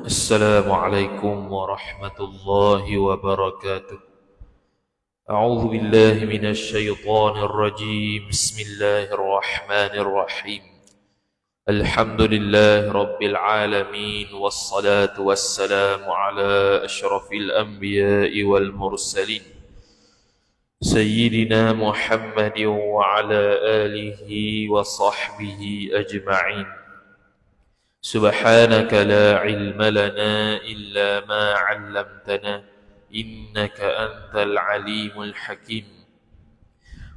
السلام عليكم ورحمة الله وبركاته. أعوذ بالله من الشيطان الرجيم. بسم الله الرحمن الرحيم. الحمد لله رب العالمين، والصلاة والسلام على أشرف الأنبياء والمرسلين سيدنا محمد وعلى آله وصحبه أجمعين. سبحانك لا علم لنا إلا ما علمتنا إنك أنت العليم الحكيم.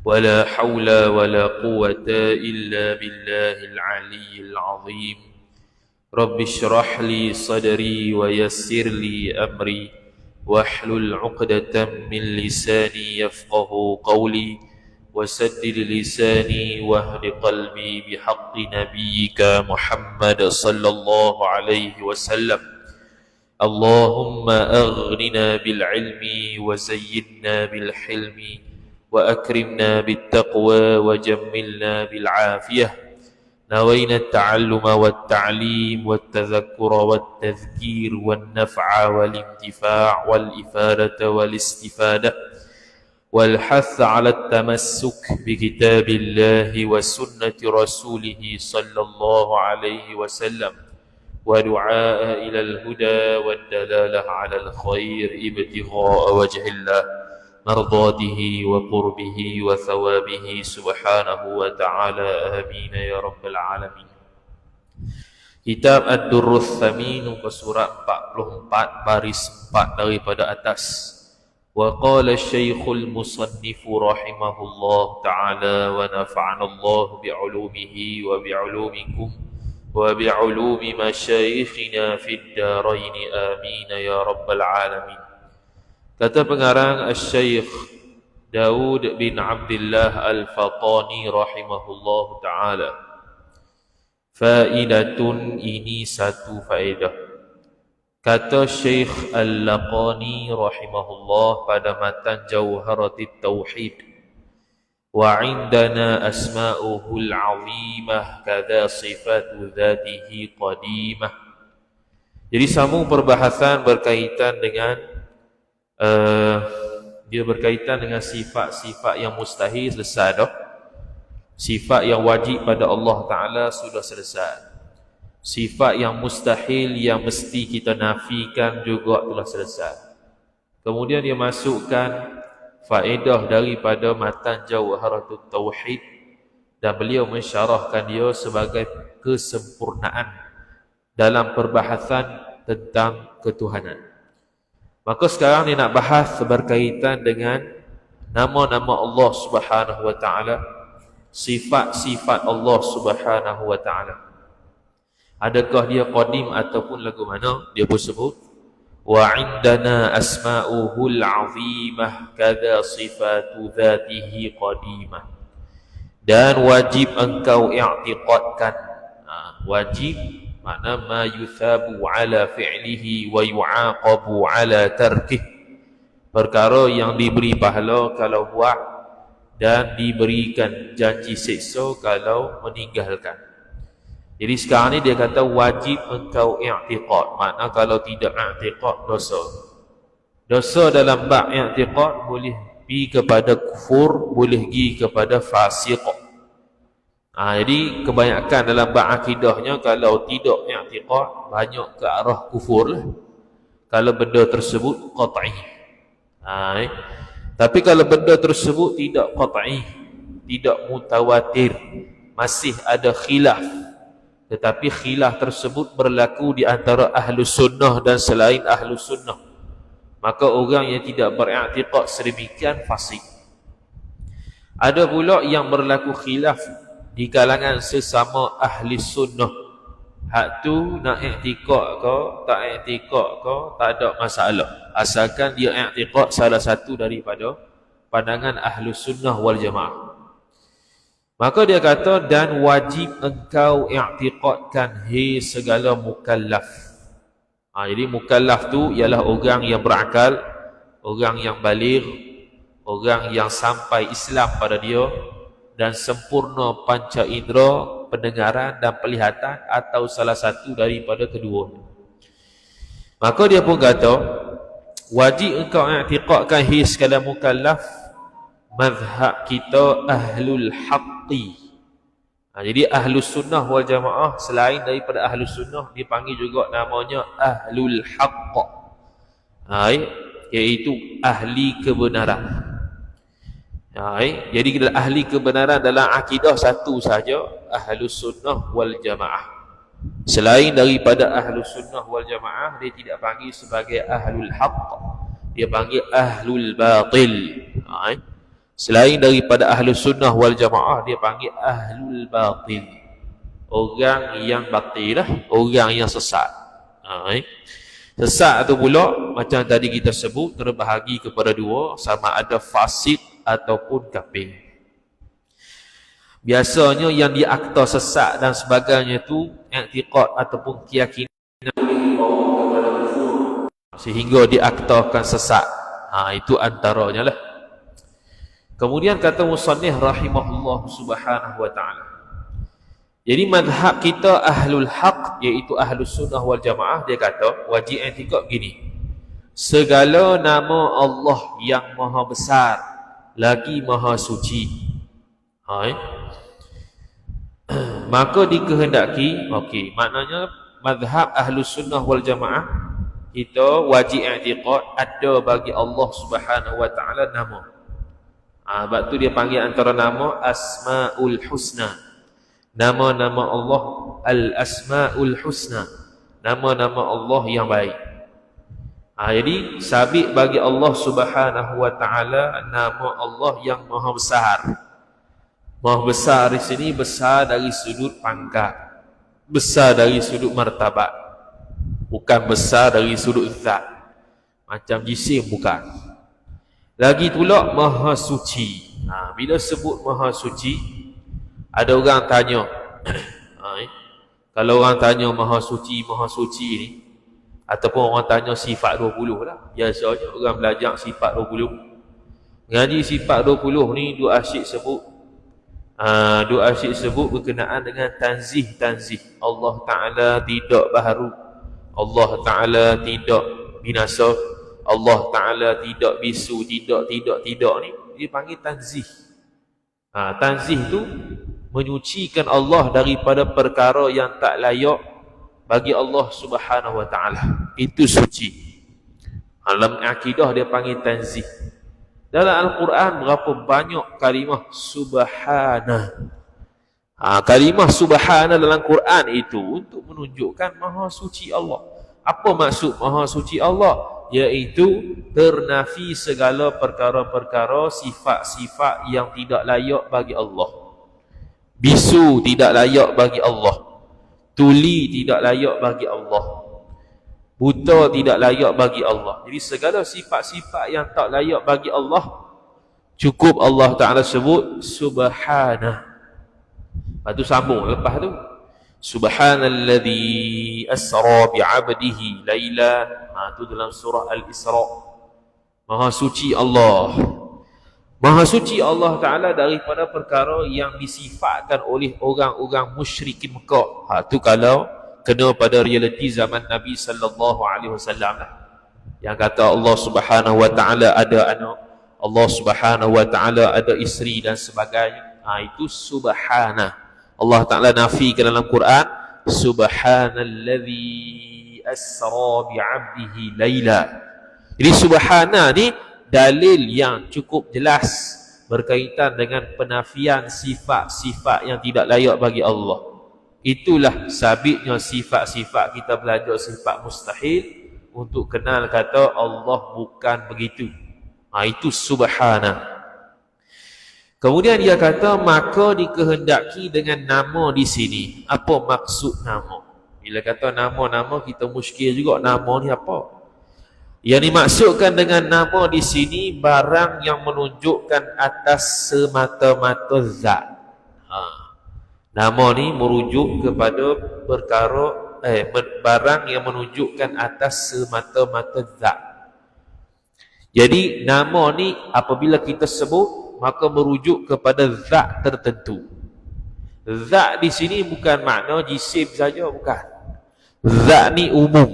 ولا حول ولا قوة إلا بالله العلي العظيم. رب اشرح لي صدري ويسر لي أمري واحلل عقدة من لساني يفقه قولي وسدد لساني واهد قلبي بحق نبيك محمد صلى الله عليه وسلم. اللهم أغننا بالعلم وزينا بالحلم وأكرمنا بالتقوى وجملنا بالعافية. نوينا التعلم والتعليم والتذكر والتذكير والنفع والانتفاع والإفادة والاستفادة والحث على التمسك بكتاب الله وسنة رسوله صلى الله عليه وسلم، ودعاء إلى الهدى والدلالة على الخير ابتغاء وجه الله، مرضاته وقربه وثوابه سبحانه وتعالى. آمين يا رب العالمين. Kitab Ad-Durrus Thamin, muka surat 44 baris 4 daripada atas. وقال الشيخ المصنف رحمه الله تعالى ونفعنا الله بعلومه وبعلومكم وبعلوم مشايخنا في الدارين آمين يا رب العالمين. Kata pengarang Syekh Daud bin Abdullah Al-Fatani rahimahullah ta'ala, faidatun, ini satu faedah. Kata Syekh Al-Laqani rahimahullah pada matan Jawharatit Tauhid, wa indana asma'uhul azimah kadha sifatu dhatihi qadimah. Jadi sambung perbahasan berkaitan dengan dia berkaitan dengan sifat-sifat yang mustahil selesai dah. Sifat yang wajib pada Allah Ta'ala sudah selesai. Sifat yang mustahil yang mesti kita nafikan juga telah selesai. Kemudian dia masukkan faedah daripada matan Jawharatul Tauhid dan beliau mensyarahkan dia sebagai kesempurnaan dalam perbahasan tentang ketuhanan. Maka sekarang dia nak bahas berkaitan dengan nama-nama Allah Subhanahu wa ta'ala, sifat-sifat Allah Subhanahu wa ta'ala. Adakah dia qadim ataupun lagu mana? Dia pun sebut wa indana asma'uhul azimah kadha sifatu dhatihi qadimah. Dan wajib engkau i'tiqadkan, wajib makna ma yuthabu ala fi'lihi wa yu'aqabu ala tarkih, perkara yang diberi pahala kalau buat dan diberikan janji siksa kalau meninggalkan. Jadi sekarang ni dia kata wajib engkau i'tiqad, makna kalau tidak i'tiqad dosa. Dosa dalam bab i'tiqad boleh pergi kepada kufur, boleh pergi kepada fasiq. Jadi kebanyakan dalam bab akidahnya kalau tidak i'tiqad banyak ke arah kufur lah, kalau benda tersebut qat'i. Tapi kalau benda tersebut tidak qat'i, tidak mutawatir, masih ada khilaf, tetapi khilaf tersebut berlaku di antara ahlu sunnah dan selain ahlu sunnah, maka orang yang tidak beriktikad sedemikian fasik. Ada pula yang berlaku khilaf di kalangan sesama ahli sunnah, hak tu nak iktikad ke tak iktikad ke tak ada masalah, asalkan dia iktikad salah satu daripada pandangan ahlu sunnah wal jamaah. Maka dia kata dan wajib engkau i'tiqadkan segala mukallaf. Jadi mukallaf tu ialah orang yang berakal, orang yang baligh, orang yang sampai Islam pada dia dan sempurna panca indera, pendengaran dan penglihatan atau salah satu daripada kedua. Maka dia pun kata, wajib engkau i'tiqadkan hi sekalian mukallaf mazhab kita ahlul haqqi. Jadi ahlus sunnah wal jamaah selain daripada ahlus sunnah dipanggil juga namanya ahlul haqq. Iaitu ahli kebenaran. Jadi ahli kebenaran dalam akidah satu saja, ahlus sunnah wal jamaah. Selain daripada ahlus sunnah wal jamaah, dia tidak panggil sebagai ahlul haqq, dia panggil ahlul batil. Selain daripada ahlus sunnah wal jamaah, dia panggil ahlul batil, orang yang batil lah, orang yang sesat. Sesat tu pula macam tadi kita sebut terbahagi kepada dua, sama ada fasid ataupun kafir. Biasanya yang diakta sesat dan sebagainya tu i'tiqad ataupun keyakinan sehingga diaktakan sesat. Itu antaranya lah. Kemudian kata musannif rahimahullah subhanahu wa ta'ala, jadi madhab kita ahlul haq, iaitu ahlus sunnah wal jamaah, dia kata wajib i'tiqad gini: segala nama Allah yang maha besar lagi maha suci, maka dikehendaki, maknanya madhab ahlus sunnah wal jamaah kita wajib i'tiqad ada bagi Allah subhanahu wa ta'ala nama. Sebab tu dia panggil antara nama Asmaul Husna, nama-nama Allah Al-Asmaul Husna, nama-nama Allah yang baik. Jadi sabit bagi Allah subhanahu wa ta'ala nama Allah yang maha besar. Maha besar di sini besar dari sudut pangkat, besar dari sudut martabat, bukan besar dari sudut zat macam jisim, bukan. Lagi pula maha suci. Bila sebut maha suci, ada orang tanya, kalau orang tanya maha suci ni, ataupun orang tanya sifat 20 lah, biasanya orang belajar sifat 20. Ngaji sifat 20 ni dua asyik sebut berkenaan dengan tanzih. Allah Ta'ala tidak baharu, Allah Ta'ala tidak binasa, Allah Ta'ala tidak bisu, tidak ni, dia panggil tanzih. Tanzih tu menyucikan Allah daripada perkara yang tak layak bagi Allah subhanahu wa ta'ala. Itu suci. Dalam akidah dia panggil tanzih. Dalam Al-Quran berapa banyak kalimah subhanah. Kalimah subhanah dalam Quran itu untuk menunjukkan maha suci Allah. Apa maksud maha suci Allah? Iaitu ternafi segala perkara-perkara, sifat-sifat yang tidak layak bagi Allah. Bisu tidak layak bagi Allah, tuli tidak layak bagi Allah, buta tidak layak bagi Allah. Jadi segala sifat-sifat yang tak layak bagi Allah, cukup Allah Ta'ala sebut subhanah. Lepas tu sambung lepas tu, subhanalladzi asra bi'abdihi laila. Itu dalam surah Al-Isra. Maha suci Allah, maha suci Allah Ta'ala daripada perkara yang disifatkan oleh orang-orang musyrikin Mekah. Itu kalau kena pada realiti zaman Nabi sallallahu alaihi wasallam lah, yang kata Allah Subhanahu wa ta'ala ada anak, Allah Subhanahu wa ta'ala ada isteri dan sebagainya. Itu subhanah. Allah Ta'ala nafikan dalam Quran, subhanalladzi asra bi'abdihi laila. Jadi subhanah ni dalil yang cukup jelas berkaitan dengan penafian sifat-sifat yang tidak layak bagi Allah. Itulah sabitnya sifat-sifat kita belajar sifat mustahil untuk kenal kata Allah bukan begitu. Itu subhanah. Kemudian dia kata maka dikehendaki dengan nama di sini. Apa maksud nama? Bila kata nama-nama kita muskil juga, nama ni apa? Yang dimaksudkan dengan nama di sini barang yang menunjukkan atas semata-mata zat. Nama ni merujuk kepada perkara barang yang menunjukkan atas semata-mata zat. Jadi nama ni apabila kita sebut maka merujuk kepada zat tertentu. Zat di sini bukan makna jisim saja, bukan. Zat ni umum.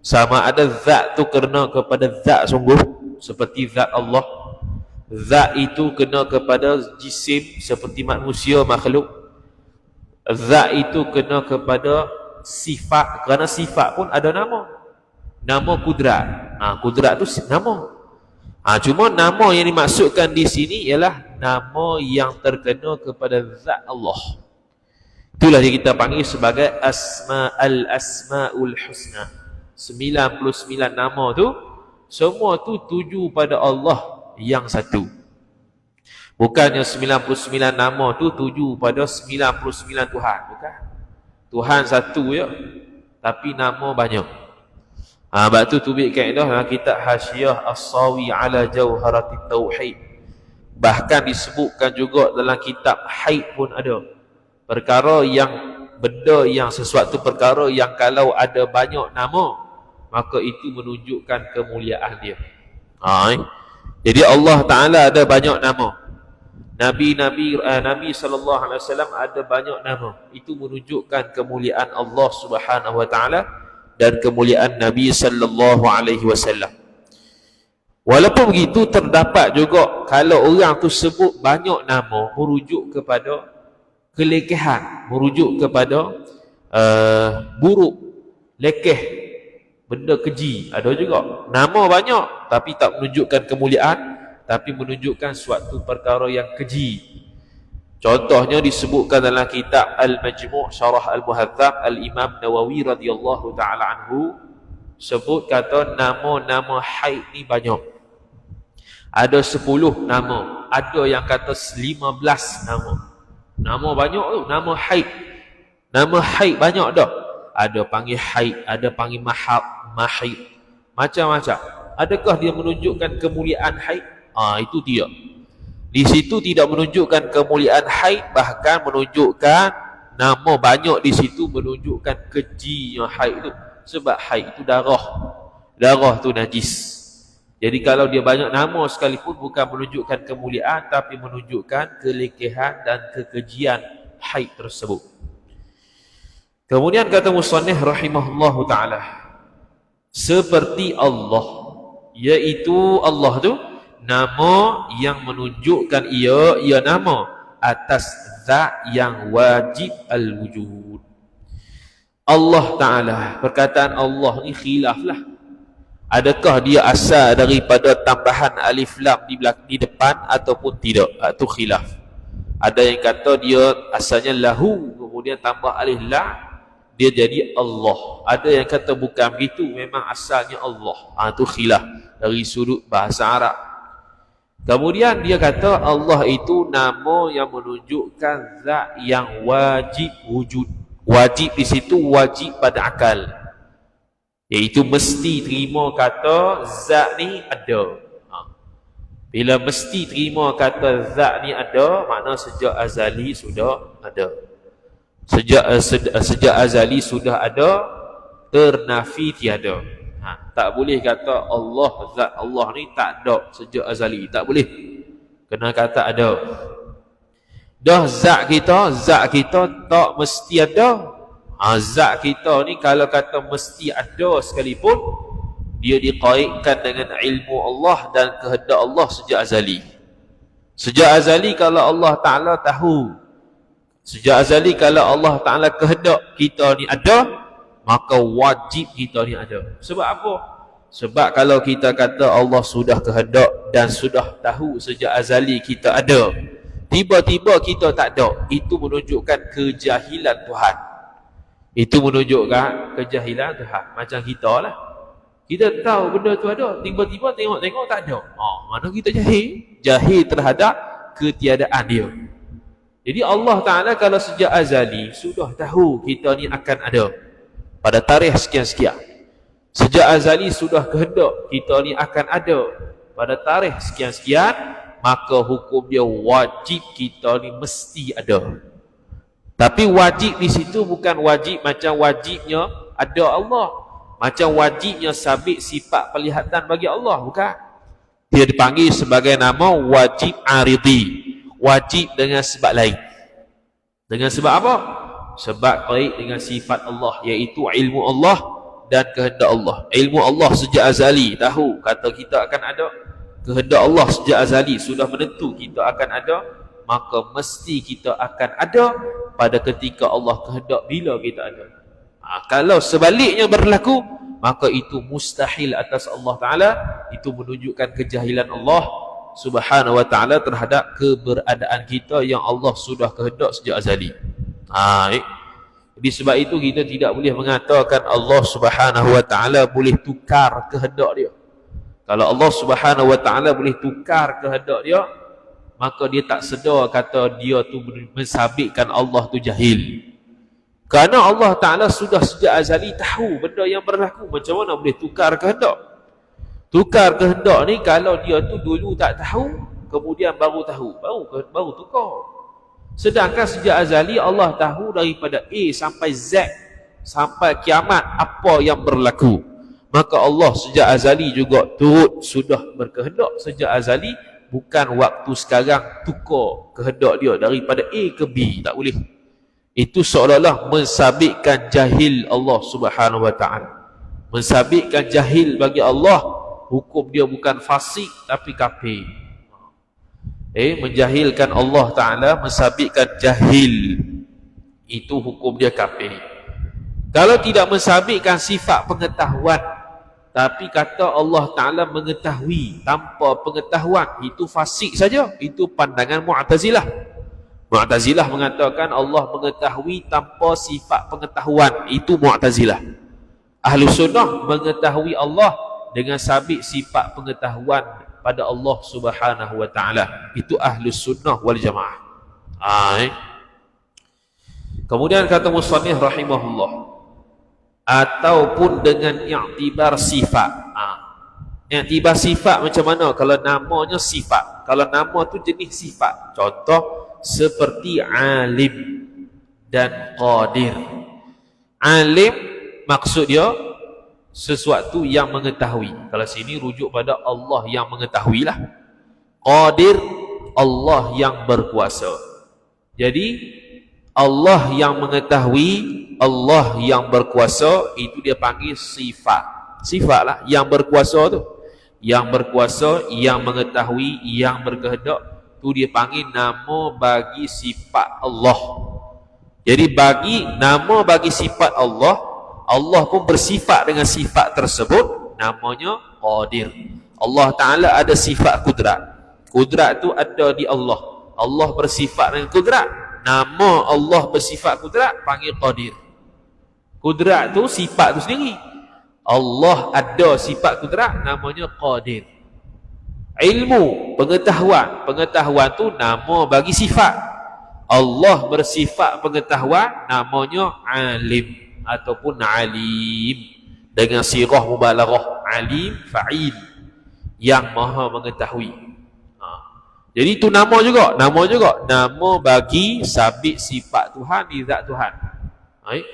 Sama ada zat tu kena kepada zat sungguh seperti zat Allah, zat itu kena kepada jisim seperti manusia makhluk, zat itu kena kepada sifat, kerana sifat pun ada nama kudrat. Kudrat tu nama. Cuma nama yang dimaksudkan di sini ialah nama yang terkena kepada zat Allah. Itulah yang kita panggil sebagai asmaul husna. 99 nama tu semua tu tuju pada Allah yang satu. Bukannya 99 nama tu tuju pada 99 Tuhan, bukan. Tuhan satu je, tapi nama banyak. Sebab tu tubik kaedah dalam kitab Hasyiah As-Sawi ala Jauharatit Tauhid. Bahkan disebutkan juga dalam kitab Haid pun ada. Sesuatu perkara yang kalau ada banyak nama, maka itu menunjukkan kemuliaan dia. Jadi Allah Ta'ala ada banyak nama. Nabi sallallahu alaihi wasallam ada banyak nama. Itu menunjukkan kemuliaan Allah Subhanahu wa taala dan kemuliaan Nabi sallallahu alaihi wasallam. Walaupun begitu, terdapat juga kalau orang tu sebut banyak nama merujuk kepada kelekehan, merujuk kepada buruk, lekeh, benda keji. Ada juga nama banyak tapi tak menunjukkan kemuliaan, tapi menunjukkan suatu perkara yang keji. Contohnya disebutkan dalam kitab Al-Majmu' Syarah Al-Muhadzab, Al-Imam Nawawi radhiyallahu ta'ala anhu sebut kata nama-nama haid ni banyak. Ada 10 nama, ada yang kata 15 nama. Nama banyak tu, nama haid. Nama haid banyak dah. Ada panggil haid, ada panggil mahid, macam-macam. Adakah dia menunjukkan kemuliaan haid? Itu dia. Di situ tidak menunjukkan kemuliaan haid, bahkan menunjukkan nama banyak di situ menunjukkan kejinya haid itu. Sebab haid itu darah tu najis. Jadi kalau dia banyak nama sekalipun bukan menunjukkan kemuliaan, tapi menunjukkan kelekehan dan kekejian haid tersebut. Kemudian kata musannif rahimahullahu ta'ala, seperti Allah, iaitu Allah tu nama yang menunjukkan ia nama atas zat yang wajib al-wujud. Allah Ta'ala, perkataan Allah ni khilaf lah. Adakah dia asal daripada tambahan alif lam di depan ataupun tidak? Itu khilaf. Ada yang kata dia asalnya lahu, kemudian tambah alif lam, dia jadi Allah. Ada yang kata bukan begitu, memang asalnya Allah. Itu khilaf dari sudut bahasa Arab. Kemudian dia kata Allah itu nama yang menunjukkan zat yang wajib wujud. Wajib di situ wajib pada akal, iaitu mesti terima kata zat ni ada. Bila mesti terima kata zat ni ada, makna sejak azali sudah ada. Sejak azali sudah ada, ternafi tiada. Tak boleh kata Allah, zat Allah ni tak ada sejak azali, tak boleh. Kena kata ada. Dah zat kita tak mesti ada. Zat kita ni kalau kata mesti ada sekalipun, dia dikaitkan dengan ilmu Allah dan kehendak Allah sejak azali. Sejak azali kalau Allah Ta'ala tahu, sejak azali kalau Allah Ta'ala kehendak kita ni ada, maka wajib kita ni ada. Sebab apa? Sebab kalau kita kata Allah sudah kehendak dan sudah tahu sejak azali kita ada, tiba-tiba kita tak ada, itu menunjukkan kejahilan Tuhan. Itu menunjukkan kejahilan Tuhan. Macam kita lah, kita tahu benda tu ada, tiba-tiba tengok-tengok tak ada. Mana kita jahil terhadap ketiadaan dia. Jadi Allah Ta'ala kalau sejak azali sudah tahu kita ni akan ada pada tarikh sekian-sekian, sejak azali sudah kehendak kita ni akan ada pada tarikh sekian-sekian, maka hukum dia wajib kita ni mesti ada. Tapi wajib di situ bukan wajib macam wajibnya ada Allah, macam wajibnya sabit sifat pelihatan bagi Allah, bukan. Dia dipanggil sebagai nama wajib aridi, wajib dengan sebab lain. Dengan sebab apa? Sebab kait dengan sifat Allah, iaitu ilmu Allah dan kehendak Allah. Ilmu Allah sejak azali tahu kata kita akan ada, kehendak Allah sejak azali sudah menentu kita akan ada, maka mesti kita akan ada pada ketika Allah kehendak bila kita ada. Kalau sebaliknya berlaku, maka itu mustahil atas Allah Ta'ala. Itu menunjukkan kejahilan Allah Subhanahu wa ta'ala terhadap keberadaan kita yang Allah sudah kehendak sejak azali. Jadi sebab itu kita tidak boleh mengatakan Allah Subhanahu wa ta'ala boleh tukar kehendak dia. Kalau Allah Subhanahu wa ta'ala boleh tukar kehendak dia, maka dia tak sedar kata dia tu mensabitkan Allah tu jahil. Kerana Allah Ta'ala sudah sejak azali tahu benda yang berlaku, macam mana boleh tukar kehendak? Tukar kehendak ni kalau dia tu dulu tak tahu, kemudian baru tahu, baru tukar. Sedangkan sejak azali Allah tahu daripada A sampai Z, sampai kiamat apa yang berlaku. Maka Allah sejak azali juga turut sudah berkehendak sejak azali, bukan waktu sekarang tukar kehendak dia daripada A ke B, tak boleh. Itu seolah-olah mensabitkan jahil Allah Subhanahu wa ta'ala. Mensabitkan jahil bagi Allah, hukum dia bukan fasik tapi kafir. Menjahilkan Allah Ta'ala, mensabitkan jahil, itu hukum dia kafir. Kalau tidak mensabitkan sifat pengetahuan, tapi kata Allah Ta'ala mengetahui tanpa pengetahuan, itu fasik saja. Itu pandangan Mu'tazilah. Mu'tazilah mengatakan Allah mengetahui tanpa sifat pengetahuan, itu Mu'tazilah. Ahlus Sunnah mengetahui Allah dengan sabit sifat pengetahuan pada Allah Subhanahu wa ta'ala, itu Ahlus Sunnah wal Jamaah. Kemudian kata musannif rahimahullah, ataupun dengan i'tibar sifat. I'tibar sifat macam mana? Kalau namanya sifat, kalau nama tu jenis sifat, contoh seperti alim dan qadir. Alim maksud dia sesuatu yang mengetahui. Kalau sini rujuk pada Allah yang mengetahui lah. Qadir, Allah yang berkuasa. Jadi Allah yang mengetahui, Allah yang berkuasa, itu dia panggil sifat. Sifat lah yang berkuasa tu. Yang berkuasa, yang mengetahui, yang berkehendak, tu dia panggil nama bagi sifat Allah. Jadi bagi nama bagi sifat Allah, Allah pun bersifat dengan sifat tersebut, namanya Qadir. Allah Ta'ala ada sifat kudrat. Kudrat tu ada di Allah. Allah bersifat dengan kudrat. Nama Allah bersifat kudrat, panggil Qadir. Kudrat tu sifat tu sendiri. Allah ada sifat kudrat, namanya Qadir. Ilmu, pengetahuan. Pengetahuan tu nama bagi sifat. Allah bersifat pengetahuan, namanya alim ataupun alim. Dengan sirah mubalaghah, alim, fa'il, yang maha mengetahui. Jadi itu nama juga. Nama bagi sabit sifat Tuhan di zat Tuhan.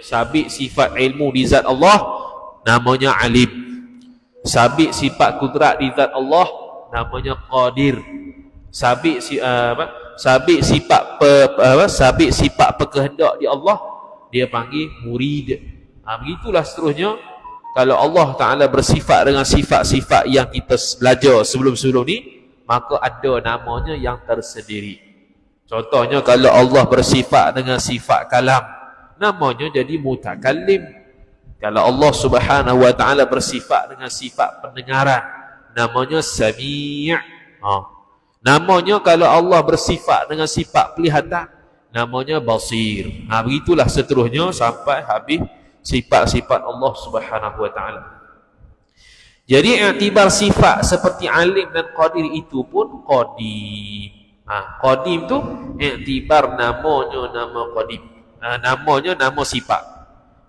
Sabit sifat ilmu di zat Allah, namanya alim. Sabit sifat kudrat di zat Allah, namanya Qadir. Sabit sifat berkehendak di Allah, dia panggil murid. Begitulah seterusnya. Kalau Allah Ta'ala bersifat dengan sifat-sifat yang kita belajar sebelum-sebelum ni, maka ada namanya yang tersendiri. Contohnya kalau Allah bersifat dengan sifat kalam, namanya jadi mutakallim. Kalau Allah Subhanahu wa ta'ala bersifat dengan sifat pendengaran, namanya sami'. Namanya kalau Allah bersifat dengan sifat pelihatan, namanya basir. Begitulah seterusnya sampai habis sifat-sifat Allah Subhanahu wa ta'ala. Jadi i'tibar sifat seperti alim dan qadir itu pun qadim. Qadim tu i'tibar namanya nama qadim. Namanya nama sifat.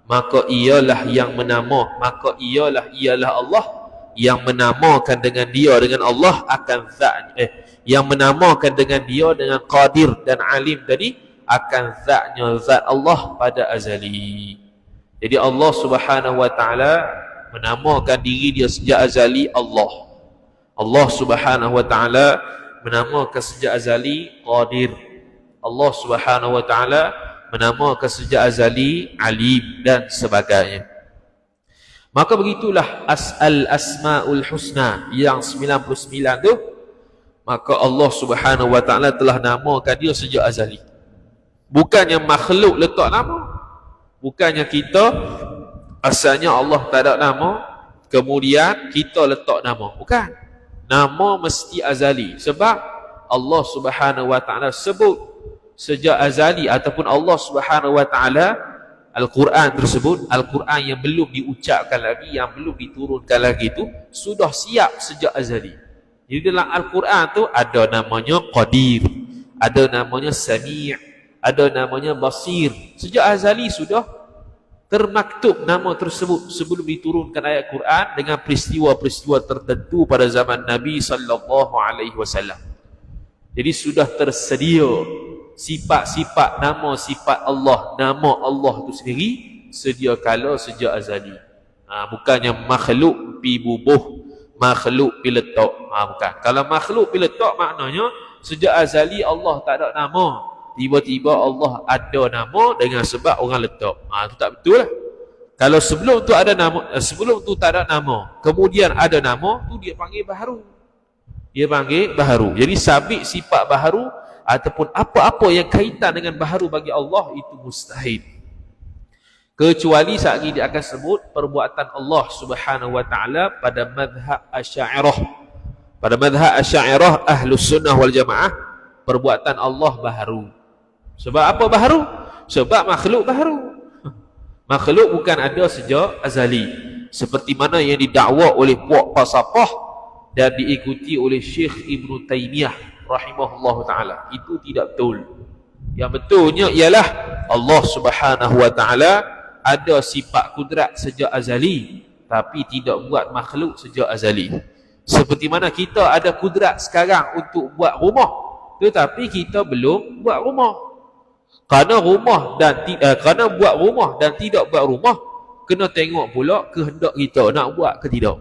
Maka ialah yang menama, maka ialah Allah yang menamakan dengan dia dengan Allah akan zat, yang menamakan dengan dia dengan qadir dan alim tadi akan zatnya zat Allah pada azali. Jadi Allah Subhanahu wa ta'ala menamakan diri dia sejak azali Allah. Allah Subhanahu wa ta'ala menamakan sejak azali Qadir. Allah Subhanahu wa ta'ala menamakan sejak azali Alim dan sebagainya. Maka begitulah al-asmaul husna yang 99 tu, maka Allah Subhanahu wa taala telah namakan dia sejak azali. Bukannya makhluk letak nama, bukannya kita asalnya Allah tak ada nama kemudian kita letak nama, bukan. Nama mesti azali sebab Allah Subhanahu wa taala sebut sejak azali, ataupun Allah Subhanahu wa taala Al-Quran tersebut, Al-Quran yang belum diucapkan lagi, yang belum diturunkan lagi tu sudah siap sejak azali. Jadi dalam Al-Quran tu ada namanya Qadir, ada namanya Sami', ada namanya Basir. Sejak azali sudah termaktub nama tersebut sebelum diturunkan ayat Quran dengan peristiwa-peristiwa tertentu pada zaman Nabi sallallahu alaihi wasallam. Jadi sudah tersedia sifat-sifat nama sifat Allah, nama Allah itu sendiri sedia kala sejak azali. Bukannya makhluk pi bubuh, makhluk pi letak. Bukan. Kalau makhluk pi letak maknanya sejak azali Allah tak ada nama. Tiba-tiba Allah ada nama dengan sebab orang letak. Itu tak betul lah. Kalau sebelum tu ada nama, sebelum tu tak ada nama, kemudian ada nama, tu dia panggil baharu. Dia panggil baharu. Jadi sabit sifat baharu ataupun apa-apa yang kaitan dengan baharu bagi Allah itu mustahil. Kecuali saat ini dia akan sebut perbuatan Allah Subhanahu wa taala pada mazhab Asy'ariyah. Pada mazhab Asy'ariyah Ahlus Sunnah wal Jamaah, perbuatan Allah baharu. Sebab apa baharu? Sebab makhluk baharu. Makhluk bukan ada sejak azali. Seperti mana yang didakwa oleh puak falsafah dan diikuti oleh Syekh Ibn Taymiyah rahimahullahu ta'ala. Itu tidak betul. Yang betulnya ialah Allah Subhanahu wa ta'ala ada sifat kudrat sejak azali, tapi tidak buat makhluk sejak azali. Seperti mana kita ada kudrat sekarang untuk buat rumah, tetapi kita belum buat rumah. Kerana kerana buat rumah dan tidak buat rumah, kena tengok pula kehendak kita nak buat ke tidak.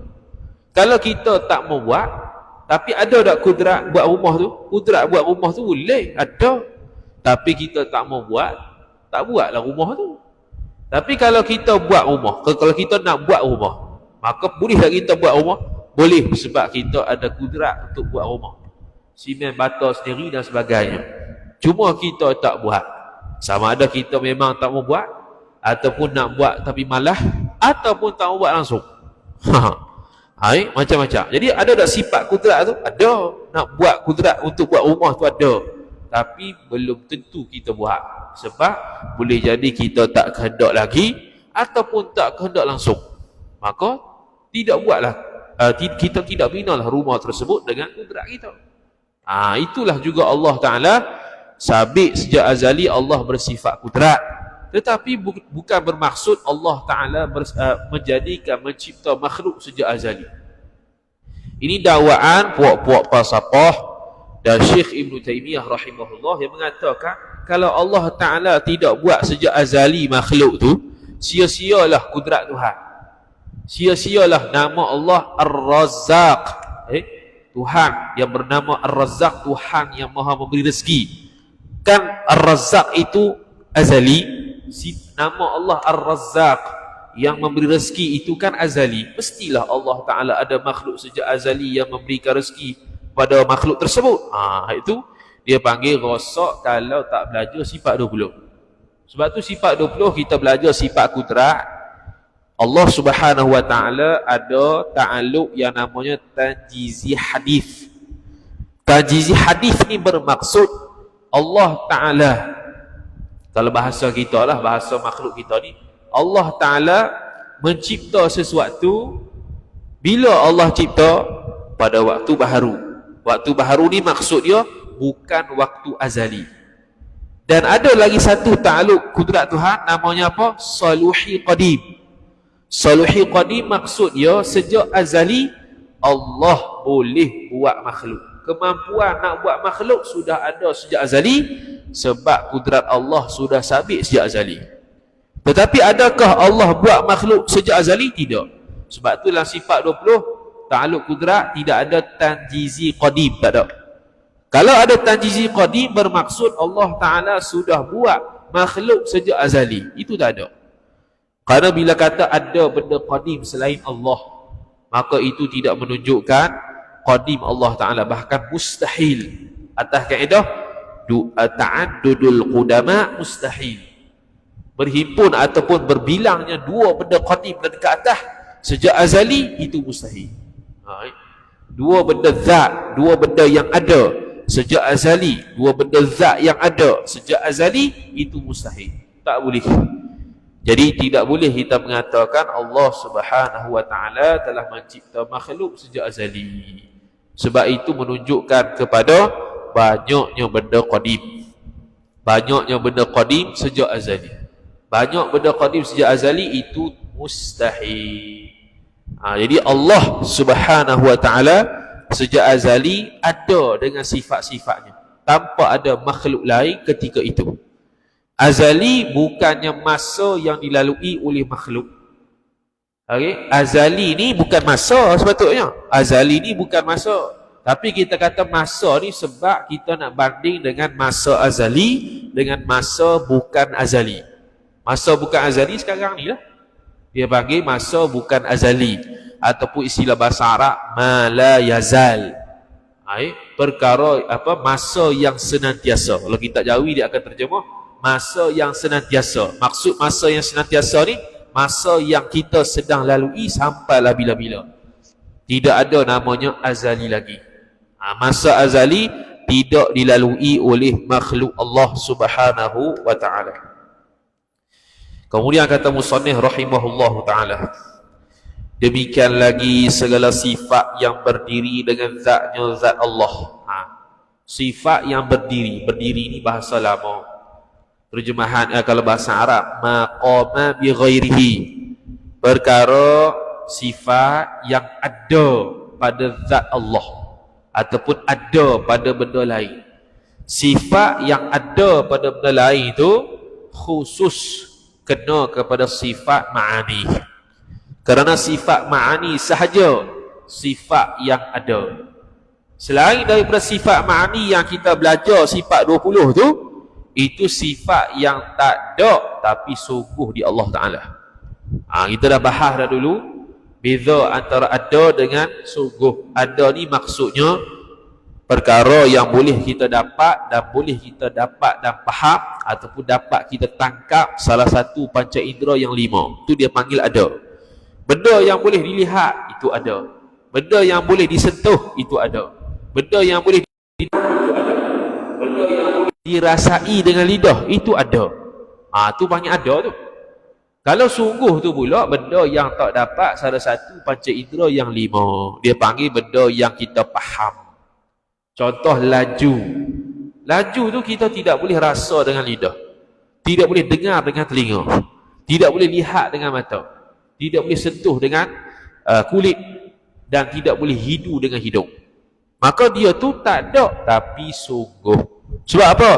Kalau kita tak mau buat, tapi ada tak kudrat buat rumah tu? Kudrat buat rumah tu boleh, ada. Tapi kita tak mau buat, tak buatlah rumah tu. Tapi kalau kita buat rumah, kalau kita nak buat rumah, maka boleh tak kita buat rumah? Boleh, sebab kita ada kudrat untuk buat rumah. Simen, bata sendiri dan sebagainya. Cuma kita tak buat. Sama ada kita memang tak mau buat, ataupun nak buat tapi malah, ataupun tak mau buat langsung. Hai, macam-macam. Jadi ada tak sifat kudrat tu? Ada. Nak buat kudrat untuk buat rumah tu ada. Tapi belum tentu kita buat. Sebab boleh jadi kita tak kehendak lagi, ataupun tak kehendak langsung. Maka tidak buatlah. Kita tidak binalah rumah tersebut dengan kudrat kita. Itulah juga Allah Ta'ala sabit sejak azali Allah bersifat kudrat. Tetapi bukan bermaksud Allah Ta'ala menjadikan, mencipta makhluk sejak azali. Ini dakwaan puak-puak falsafah dan Syekh Ibn Taymiyah rahimahullah yang mengatakan kalau Allah Ta'ala tidak buat sejak azali makhluk tu, sia-sialah kudrat Tuhan, sia-sialah nama Allah Ar-Razzaq. Tuhan yang bernama Ar-Razzaq, Tuhan yang maha memberi rezeki. Kan Ar-Razzaq itu azali, nama Allah Ar-Razzaq yang memberi rezeki itu kan azali. Mestilah Allah Ta'ala ada makhluk sejak azali yang memberikan rezeki pada makhluk tersebut. Itu dia panggil rosak kalau tak belajar sifat 20. Sebab tu sifat 20 kita belajar sifat kudrat. Allah Subhanahu wa Ta'ala ada ta'aluk yang namanya tanjizi hadis. Tanjizi hadis ni bermaksud Allah Ta'ala, kalau bahasa kita lah, bahasa makhluk kita ni, Allah Ta'ala mencipta sesuatu. Bila Allah cipta? Pada waktu baharu. Waktu baharu ni maksud dia bukan waktu azali. Dan ada lagi satu ta'aluk kudrat Tuhan, namanya apa? Saluhi Qadim. Saluhi Qadim maksud dia sejak azali Allah boleh buat makhluk. Kemampuan nak buat makhluk sudah ada sejak azali, sebab kudrat Allah sudah sabit sejak azali. Tetapi adakah Allah buat makhluk sejak azali? Tidak. Sebab itulah sifat 20 ta'aluk kudrat tidak ada tanjizi qadim, tak ada. Kalau ada tanjizi qadim bermaksud Allah Ta'ala sudah buat makhluk sejak azali, itu tak ada. Kerana bila kata ada benda qadim selain Allah, maka itu tidak menunjukkan qadim Allah Ta'ala, bahkan mustahil. Atas kaedah ta'addudul qudama mustahil, berhimpun ataupun berbilangnya dua benda qadim dan ke atas sejak azali, itu mustahil. Dua benda zat, dua benda yang ada sejak azali, dua benda zat yang ada sejak azali, itu mustahil, tak boleh. Jadi tidak boleh kita mengatakan Allah Subhanahu wa Ta'ala telah mencipta makhluk sejak azali. Sebab itu menunjukkan kepada banyaknya benda qadim. Banyaknya benda qadim sejak azali. Banyak benda qadim sejak azali itu mustahil. Jadi Allah Subhanahu wa Ta'ala sejak azali ada dengan sifat-sifatnya, tanpa ada makhluk lain ketika itu. Azali bukannya masa yang dilalui oleh makhluk. Okay? Azali ni bukan masa sepatutnya. Azali ni bukan masa. Tapi kita kata masa ni sebab kita nak banding dengan masa azali dengan masa bukan azali. Masa bukan azali sekarang ni lah, dia panggil masa bukan azali, ataupun istilah bahasa Arab ma la yazal. Perkara apa, masa yang senantiasa. Kalau kita Jawi dia akan terjemah masa yang senantiasa. Maksud masa yang senantiasa ni masa yang kita sedang lalui sampailah bila-bila. Tidak ada namanya azali lagi. Masa azali tidak dilalui oleh makhluk Allah Subhanahu wa Ta'ala. Kemudian kata musannif rahimahullahu ta'ala, demikian lagi segala sifat yang berdiri dengan zatnya zat Allah. Sifat yang berdiri, berdiri ni bahasa lama. Terjemahan kalau bahasa Arab maqama bi ghairihi, perkara sifat yang ada pada zat Allah ataupun ada pada benda lain. Sifat yang ada pada benda lain itu khusus kena kepada sifat ma'ani. Kerana sifat ma'ani sahaja sifat yang ada. Selain daripada sifat ma'ani yang kita belajar sifat 20 tu, itu sifat yang tak ada tapi sungguh di Allah Ta'ala. Kita dah bahas dah dulu beza antara ada dengan sungguh. Ada ni maksudnya perkara yang boleh kita dapat dan boleh kita dapat dan faham ataupun dapat kita tangkap salah satu panca indera yang 5. Itu dia panggil ada. Benda yang boleh dilihat itu ada. Benda yang boleh disentuh itu ada. Benda yang boleh dirasai dengan lidah itu ada. Tu panggil ada tu. Kalau sungguh tu pula benda yang tak dapat salah satu panca indera yang 5, dia panggil benda yang kita faham. Contoh laju. Laju tu kita tidak boleh rasa dengan lidah, tidak boleh dengar dengan telinga, tidak boleh lihat dengan mata, tidak boleh sentuh dengan kulit, dan tidak boleh hidu dengan hidung. Maka dia tu tak ada tapi sungguh. Sebab apa?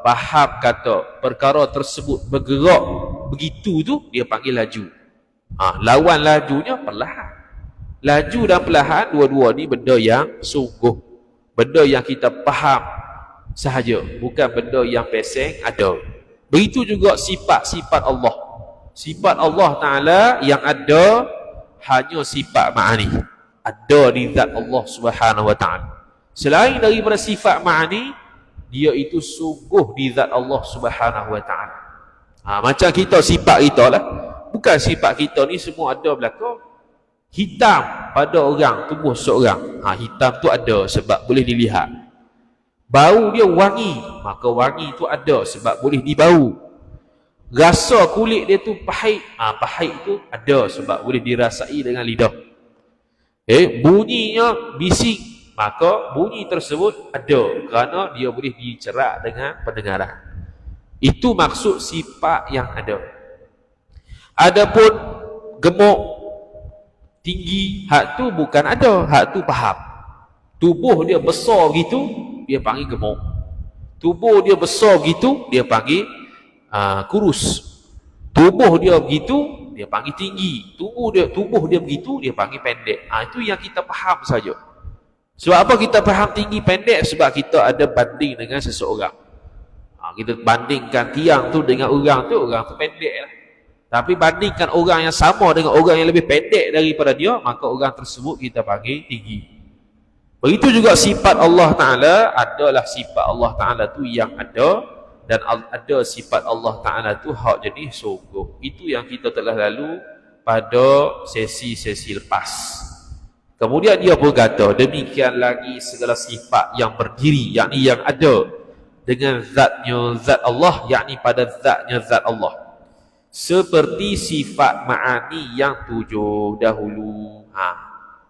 Faham kata perkara tersebut bergerak begitu tu dia panggil laju. Lawan lajunya perlahan. Laju dan perlahan dua-dua ni benda yang sungguh, benda yang kita faham sahaja, bukan benda yang peseng ada. Begitu juga sifat-sifat Allah. Sifat Allah Ta'ala yang ada hanya sifat ma'ani, ada di zat Allah Subhanahu wa Ta'ala. Selain daripada sifat ma'ani, dia itu sungguh di zat Allah Subhanahu wa Ta'ala. Macam kita, sifat kita lah, bukan sifat kita ni semua ada belaka. Hitam pada orang, tubuh seorang, hitam tu ada sebab boleh dilihat. Bau dia wangi, maka wangi tu ada sebab boleh dibau. Rasa kulit dia tu pahit, pahit tu ada sebab boleh dirasai dengan lidah. Bunyinya bising, maka bunyi tersebut ada kerana dia boleh dicerak dengan pendengaran. Itu maksud sifat yang ada. Adapun gemuk, tinggi, hak tu bukan ada, hak tu faham. Tubuh dia besar gitu, dia panggil gemuk. Tubuh dia besar gitu, dia panggil kurus. Tubuh dia begitu, dia panggil tinggi. Tubuh dia begitu, dia panggil pendek. Itu yang kita faham saja. Sebab apa kita faham tinggi pendek? Sebab kita ada banding dengan seseorang. Kita bandingkan tiang tu dengan orang tu pendek lah. Tapi bandingkan orang yang sama dengan orang yang lebih pendek daripada dia, maka orang tersebut kita panggil tinggi. Begitu juga sifat Allah Ta'ala, adalah sifat Allah Ta'ala tu yang ada, dan ada sifat Allah Ta'ala tu hak jenis sungguh. Itu yang kita telah lalu pada sesi-sesi lepas. Kemudian dia berkata, demikian lagi segala sifat yang berdiri, yakni yang ada, dengan zatnya zat Allah, yakni pada zatnya zat Allah. Seperti sifat ma'ani yang 7 dahulu.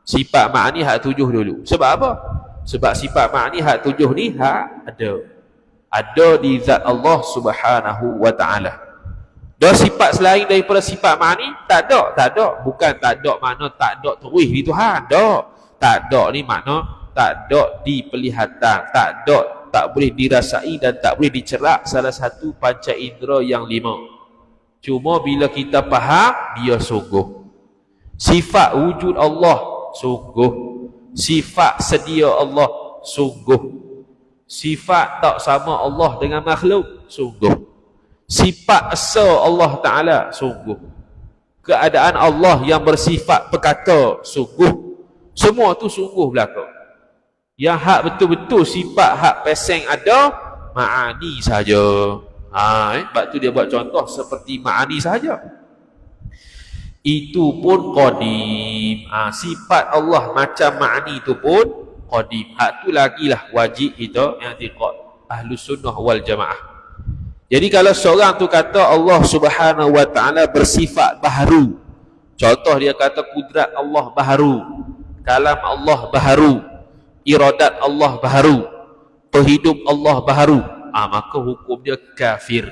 Sifat ma'ani hak 7 dulu. Sebab apa? Sebab sifat ma'ani hak 7 ni hak ada di zat Allah Subhanahu wa ta'ala. Dan sifat selain daripada sifat ma'ani tak ada. Bukan tak ada makna tak ada terus di Tuhan. Tak ada ni makna tak ada di penglihatan, tak ada, tak boleh dirasai dan tak boleh dicerak salah satu panca indera yang 5. Cuma bila kita faham, dia sungguh. Sifat wujud Allah sungguh. Sifat sedia Allah sungguh. Sifat tak sama Allah dengan makhluk sungguh. Sifat asa Allah Ta'ala sungguh. Keadaan Allah yang bersifat perkata sungguh. Semua tu sungguh belaka. Yang hak betul-betul sifat hak peseng ada, ma'ani saja. Sebab tu dia buat contoh seperti ma'ani sahaja. Itu pun qadim. Sifat Allah macam ma'ani itu pun qadim. Hak tu lagilah wajib kita i'tiqad Ahlus Sunnah wal Jamaah. Jadi kalau seorang tu kata Allah Subhanahu wa ta'ala bersifat baharu, contoh dia kata kudrat Allah baharu, kalam Allah baharu, iradat Allah baharu, penghidup Allah baharu, maka hukum dia kafir.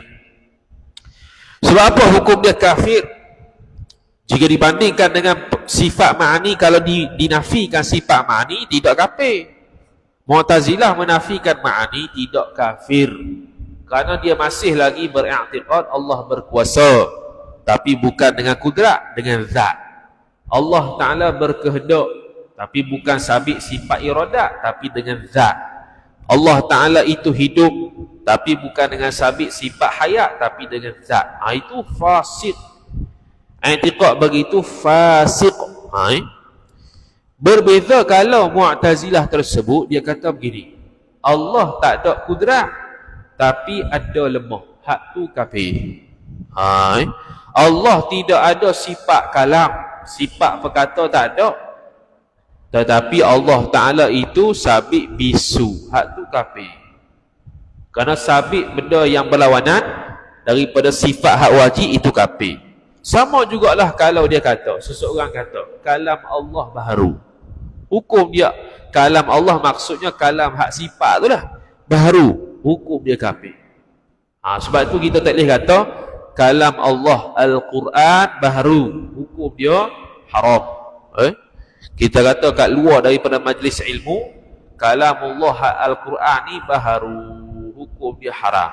Sebab apa hukum dia kafir? Jika dibandingkan dengan sifat ma'ani, kalau dinafikan sifat ma'ani, tidak kafir. Mu'tazilah menafikan ma'ani, tidak kafir. Kerana dia masih lagi beriktikad Allah berkuasa, tapi bukan dengan kudrat, dengan zat. Allah Ta'ala berkehendak, tapi bukan sabit sifat iradat, tapi dengan zat. Allah Ta'ala itu hidup, tapi bukan dengan sabit sifat hayat, tapi dengan zat. Itu fasik. I'tiqad begitu fasik. Berbeza kalau Mu'tazilah tersebut, dia kata begini, Allah tak ada kudrat, tapi ada lemah. Hak tu kafir. Allah tidak ada sifat kalam, sifat perkata tak ada, tetapi Allah Ta'ala itu sabit bisu. Hak tu kafir. Kerana sabit benda yang berlawanan daripada sifat hak wajib, itu kafir. Sama jugalah kalau dia kata, seseorang kata kalam Allah baharu. Hukum dia kalam Allah maksudnya kalam hak sifat tu lah baharu. Hukum dia kafir. Sebab tu kita tak boleh kata kalam Allah Al-Quran baharu. Hukum dia haram. Kita kata kat luar daripada majlis ilmu, kalamullah Al-Quran ni baharu, hukum dia haram.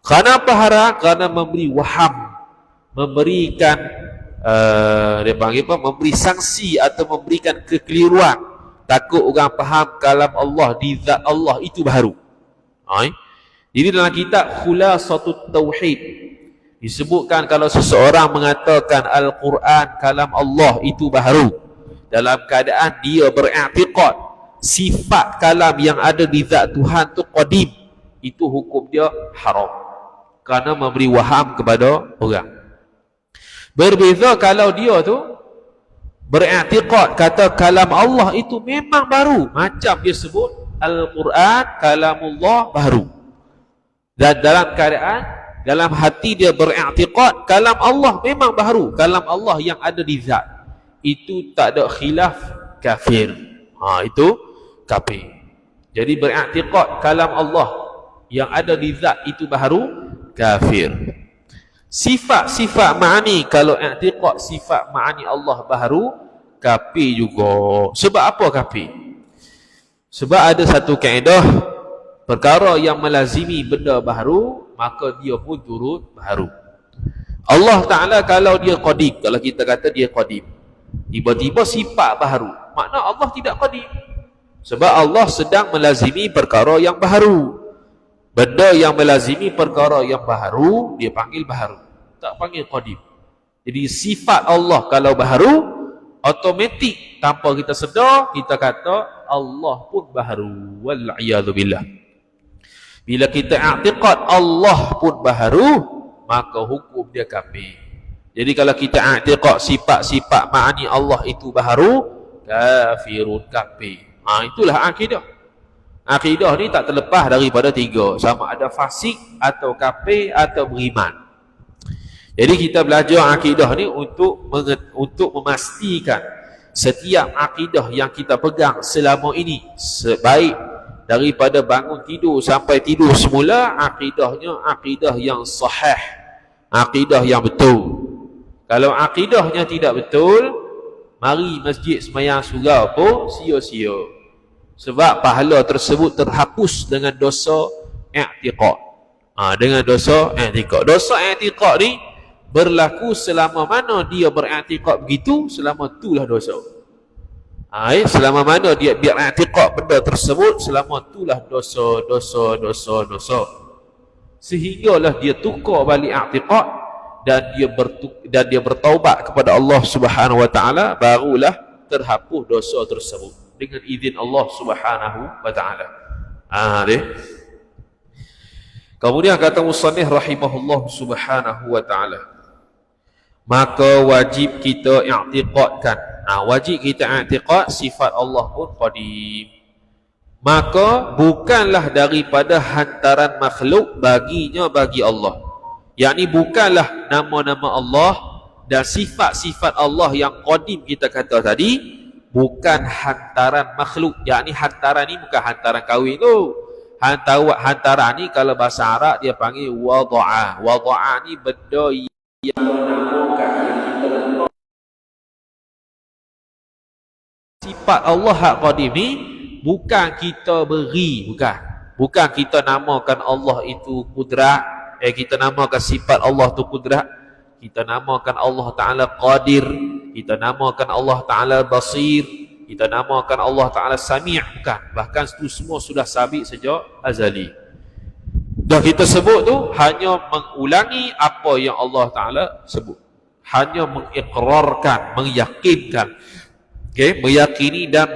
Kenapa haram? Kerana memberi waham, memberikan dia panggil apa? Memberi sanksi atau memberikan kekeliruan. Takut orang faham kalam Allah di zat Allah itu baharu. Jadi dalam kitab Khulasatut Tauhid disebutkan kalau seseorang mengatakan Al-Quran kalam Allah itu baharu, dalam keadaan dia beriktikad sifat kalam yang ada di zat Tuhan tu qadim, itu hukum dia haram kerana memberi waham kepada orang. Berbeza kalau dia tu beriktikad kata kalam Allah itu memang baru, macam dia sebut Al-Quran kalamullah baharu, dan dalam keadaan dalam hati dia beriktikad kalam Allah memang baharu, kalam Allah yang ada di zat, itu tak ada khilaf, kafir. Itu kafir. Jadi beriktikad kalam Allah yang ada di zat itu baharu, kafir. Sifat-sifat ma'ani, kalau i'tiqad sifat ma'ani Allah baharu, kafir juga. Sebab apa kafir? Sebab ada satu kaedah, perkara yang melazimi benda baharu, maka dia pun turut baharu. Allah Ta'ala kalau dia qadim, kalau kita kata dia qadim, tiba-tiba sifat baharu, makna Allah tidak qadim. Sebab Allah sedang melazimi perkara yang baharu. Benda yang melazimi perkara yang baharu, dia panggil baharu, tak panggil qadim. Jadi sifat Allah kalau baharu, automatik tanpa kita sedar, kita kata Allah pun baharu. Wal'iyadzubillah. Bila kita i'tiqad Allah pun baharu, maka hukum dia kafir. Jadi kalau kita i'tiqad sifat-sifat ma'ani Allah itu baharu, kafirun, kafir. Itulah akidah. Akidah ni tak terlepas daripada tiga, sama ada fasik atau kafir atau beriman. Jadi kita belajar akidah ni untuk memastikan setiap akidah yang kita pegang selama ini, sebaik daripada bangun tidur sampai tidur semula, akidahnya akidah yang sahih, akidah yang betul. Kalau akidahnya tidak betul, mari masjid semayang surau pun sia-sia. Sebab pahala tersebut terhapus dengan dosa i'tiqad. Dengan dosa i'tiqad. Dosa i'tiqad ni berlaku selama mana dia beriktikad begitu, selama itulah dosa. Selama mana dia beriktikad benda tersebut, selama itulah dosa. Sehinggalah dia tukar balik iktikad dan dia bertaubat kepada Allah Subhanahu wa taala, barulah terhapus dosa tersebut dengan izin Allah Subhanahu wa taala. Kemudian kata musannif rahimahullah subhanahu wa taala, maka wajib kita i'tiqadkan. Wajib kita i'tiqad sifat Allah pun qadim. Maka bukanlah daripada hantaran makhluk baginya bagi Allah. Yakni bukanlah nama-nama Allah dan sifat-sifat Allah yang qadim kita kata tadi, bukan hantaran makhluk. Yakni hantaran ni bukan hantaran kahwin tu. Hantaran ni kalau bahasa Arab dia panggil wada'ah. Wada'ah ni benda yang sifat Allah hak qadim ni bukan kita beri, bukan kita namakan Allah itu kudrat, kita namakan sifat Allah tu kudrat, kita namakan Allah Ta'ala qadir, kita namakan Allah Ta'ala basir, kita namakan Allah Ta'ala sami', bukan. Bahkan itu semua sudah sabit sejak azali. Dah kita sebut tu hanya mengulangi apa yang Allah Ta'ala sebut, hanya mengikrarkan, meyakinkan, meyakini dan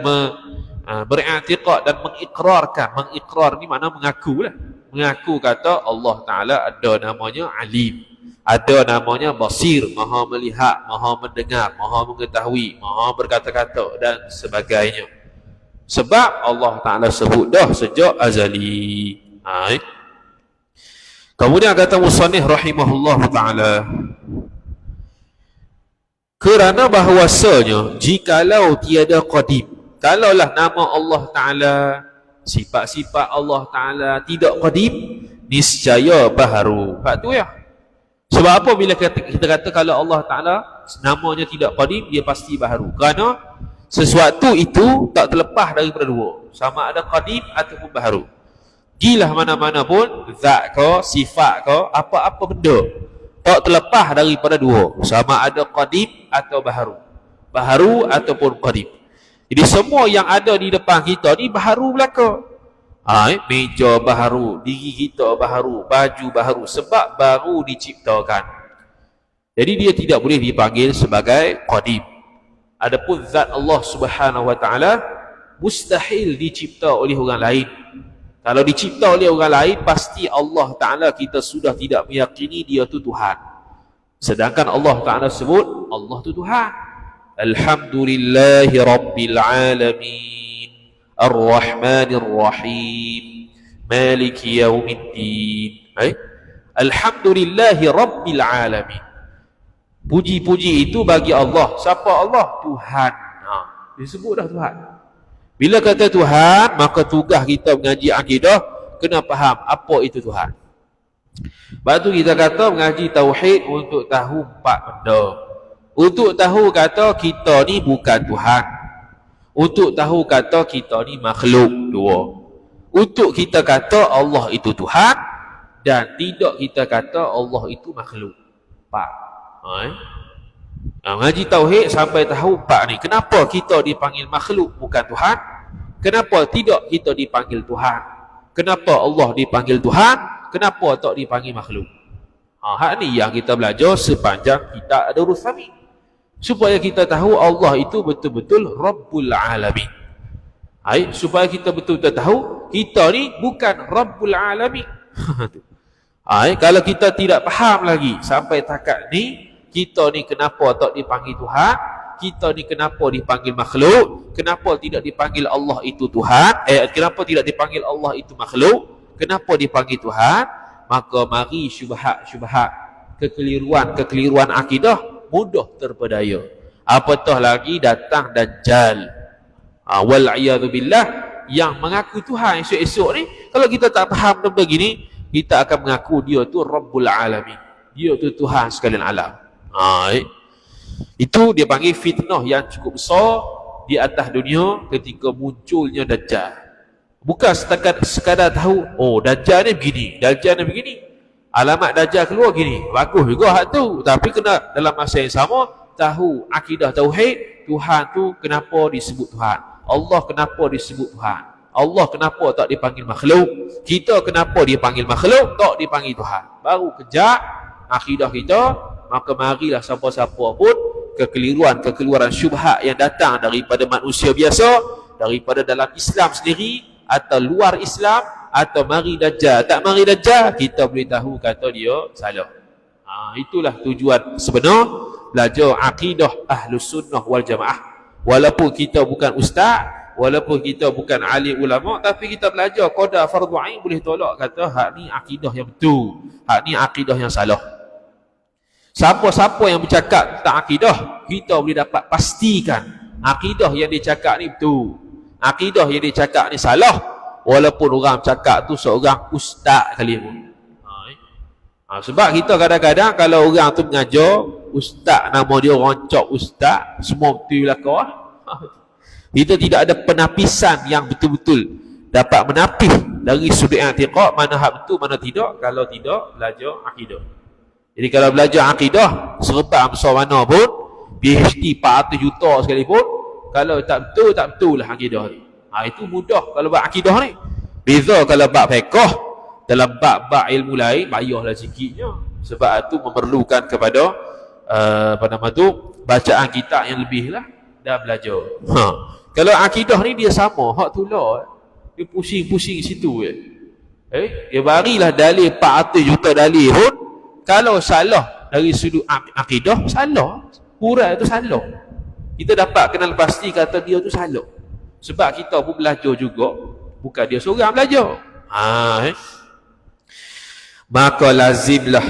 beriktikad dan mengikrarkan. Mengikrar ni makna mengaku lah. Mengaku kata Allah Ta'ala ada namanya alim, ada namanya basir, maha melihat, maha mendengar, maha mengetahui, maha berkata-kata dan sebagainya. Sebab Allah Ta'ala sebut dah sejak azali. Kemudian kata musannif rahimahullah ta'ala, kerana bahawasanya jikalau tiada qadim, kalaulah nama Allah Ta'ala, sifat-sifat Allah Ta'ala tidak qadim, niscaya baharu. Hak tu ya. Sebab apa bila kita kata kalau Allah Ta'ala namanya tidak qadim, dia pasti baharu? Kerana sesuatu itu tak terlepas daripada dua, sama ada qadim ataupun baharu. Gilah mana-mana pun, zat ke, sifat ke, apa-apa benda tak terlepas daripada dua, sama ada qadim atau baharu, baharu ataupun qadim. Jadi semua yang ada di depan kita ni baharu belaka. Meja baharu, diri kita baharu, baju baharu, sebab baru diciptakan. Jadi dia tidak boleh dipanggil sebagai qadim. Adapun zat Allah Subhanahu wa taala mustahil dicipta oleh orang lain. Kalau dicipta oleh orang lain, pasti Allah Ta'ala kita sudah tidak meyakini dia tu Tuhan. Sedangkan Allah Ta'ala sebut Allah tu Tuhan. Alhamdulillahi Rabbil Alamin, Ar-Rahmanir Rahim, Maliki Yawmiddin. Alhamdulillahi Rabbil Alamin. Puji-puji itu bagi Allah. Siapa Allah? Tuhan. Disebut dah Tuhan. Bila kata Tuhan, maka tugas kita mengaji akidah kena faham apa itu Tuhan. Lepas tu kita kata mengaji tauhid untuk tahu empat benda. Untuk tahu kata kita ni bukan Tuhan. Untuk tahu kata kita ni makhluk, dua. Untuk kita kata Allah itu Tuhan, dan tidak kita kata Allah itu makhluk, empat. Mengaji tauhid sampai tahu empat ni. Kenapa kita dipanggil makhluk bukan Tuhan? Kenapa tidak kita dipanggil Tuhan? Kenapa Allah dipanggil Tuhan? Kenapa tak dipanggil makhluk? Hak ni yang kita belajar sepanjang kita ada Ruthami, supaya kita tahu Allah itu betul-betul Rabbul Alamin. Supaya kita betul-betul tahu kita ni bukan Rabbul Alamin. Kalau kita tidak faham lagi sampai takat ni, kita ni kenapa tak dipanggil Tuhan, kita ni kenapa dipanggil makhluk, kenapa tidak dipanggil Allah itu Tuhan, kenapa tidak dipanggil Allah itu makhluk, kenapa dipanggil Tuhan, maka mari syubhat-syubhat, kekeliruan akidah mudah terpedaya. Apatah lagi datang Dajjal, wal-iyadhu billah, yang mengaku Tuhan esok-esok ni. Kalau kita tak faham benda begini, kita akan mengaku dia tu Rabbul Alamin, dia tu Tuhan sekalian alam. Itu dia panggil fitnah yang cukup besar di atas dunia ketika munculnya Dajjal. Bukan sekadar tahu, oh Dajjal ni begini, Dajjal ni begini, alamat Dajjal keluar gini, bagus juga hak tu. Tapi kena dalam masa yang sama tahu akidah tauhid, Tuhan tu kenapa disebut Tuhan, Allah kenapa disebut Tuhan, Allah kenapa tak dipanggil makhluk, kita kenapa dipanggil makhluk, tak dipanggil Tuhan. Baru kejap akidah kita. Maka marilah siapa-siapa pun kekeliruan syubhat yang datang daripada manusia biasa, daripada dalam Islam sendiri atau luar Islam, atau mari Dajjal, tak mari Dajjal, kita boleh tahu kata dia salah. Itulah tujuan sebenar belajar akidah Ahlus Sunnah wal Jamaah. Walaupun kita bukan ustaz, walaupun kita bukan alim ulama, tapi kita belajar qadar fardu ain, boleh tolak kata hak ni akidah yang betul, hak ni akidah yang salah. Siapa-siapa yang bercakap tentang akidah, kita boleh dapat pastikan akidah yang dia cakap ni betul, akidah yang dia cakap ni salah, walaupun orang cakap tu seorang ustaz kali pun. Sebab kita kadang-kadang kalau orang tu mengajar ustaz, nama dia roncok ustaz, semua betul belakang. Kita tidak ada penapisan yang betul-betul dapat menapis dari sudut i'tiqad mana hak betul mana tidak, kalau tidak belajar akidah. Jadi kalau belajar akidah serba besar mana pun, PhD 400 juta sekalipun, kalau tak betul lah akidah ni. Itu mudah kalau bab akidah ni. Beza kalau bab fiqh, dalam bab ilmu lain bayarlah sikitnya. Sebab itu memerlukan kepada bacaan kitab yang lebih lah dah belajar. Kalau akidah ni dia sama, hak tu lah, dia pusing-pusing situ je. Dia barilah dalil 400 juta dalil pun, kalau salah dari sudut akidah, salah. Hurai tu salah. Kita dapat kenal pasti kata dia tu salah. Sebab kita pun belajar juga. Bukan dia seorang belajar. Maka lazimlah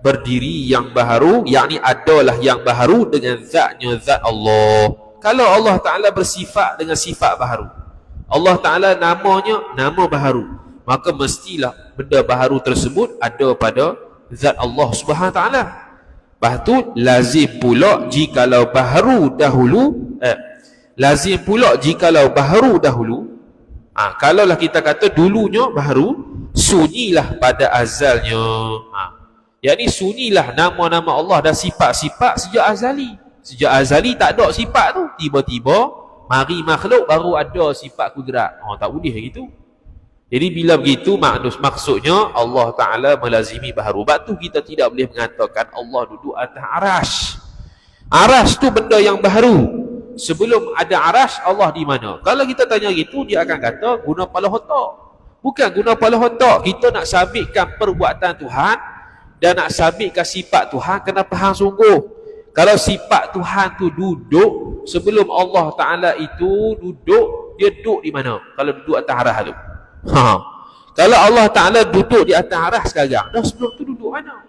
berdiri yang baharu, yakni adalah yang baharu dengan zatnya zat Allah. Kalau Allah Ta'ala bersifat dengan sifat baharu, Allah Ta'ala namanya nama baharu, maka mestilah benda baharu tersebut ada pada zat Allah Subhanahu Ta'ala. Lepas tu lazim pula jikalau baharu dahulu, lazim pula jikalau baharu dahulu, kalaulah kita kata dulunya baharu, sunyilah pada azalnya. Yakni sunyilah nama-nama Allah dan sifat-sifat sejak azali. Sejak azali tak ada sifat tu, tiba-tiba mari makhluk baru ada sifat kudrat. Tak boleh gitu. Jadi bila begitu maksudnya Allah Ta'ala melazimi baharu. Sebab tu kita tidak boleh mengatakan Allah duduk atas arash. Arash tu benda yang baharu. Sebelum ada arash, Allah di mana? Kalau kita tanya gitu, dia akan kata guna kepala otak. Bukan guna kepala otak. Kita nak sabitkan perbuatan Tuhan dan nak sabitkan sifat Tuhan, kena faham sungguh. Kalau sifat Tuhan tu duduk, sebelum Allah Ta'ala itu duduk, dia duduk di mana? Kalau duduk atas arash tu. Kalau Allah Ta'ala duduk di atas arah sekarang, dah sebelum tu duduk mana?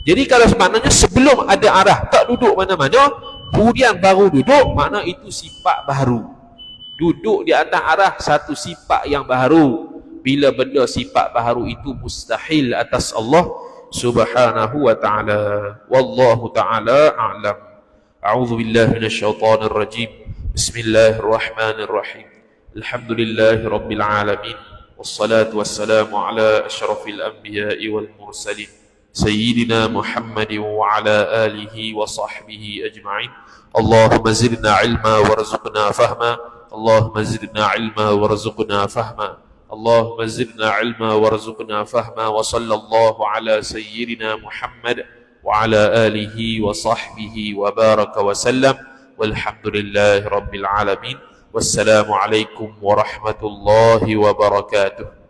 Jadi kalau sebenarnya sebelum ada arah tak duduk mana-mana, kemudian baru duduk, makna itu sifat baharu. Duduk di atas arah satu sifat yang baharu. Bila benda sifat baharu itu mustahil atas Allah Subhanahu wa Ta'ala. Wallahu Ta'ala a'lam. A'udzu billahi minasyaitonir rajim. Bismillahirrahmanirrahim. Alhamdulillahi rabbil alamin. والصلاة والسلام على أشرف الأنبياء والمرسلين سيدنا محمد وعلى آله وصحبه أجمعين. اللهم زدنا علما وارزقنا فهما. اللهم زدنا علما وارزقنا فهما. اللهم زدنا علما وارزقنا فهما وصلى الله على سيدنا محمد وعلى آله وصحبه وبارك وسلم والحمد لله رب العالمين والسلام عليكم ورحمة الله وبركاته.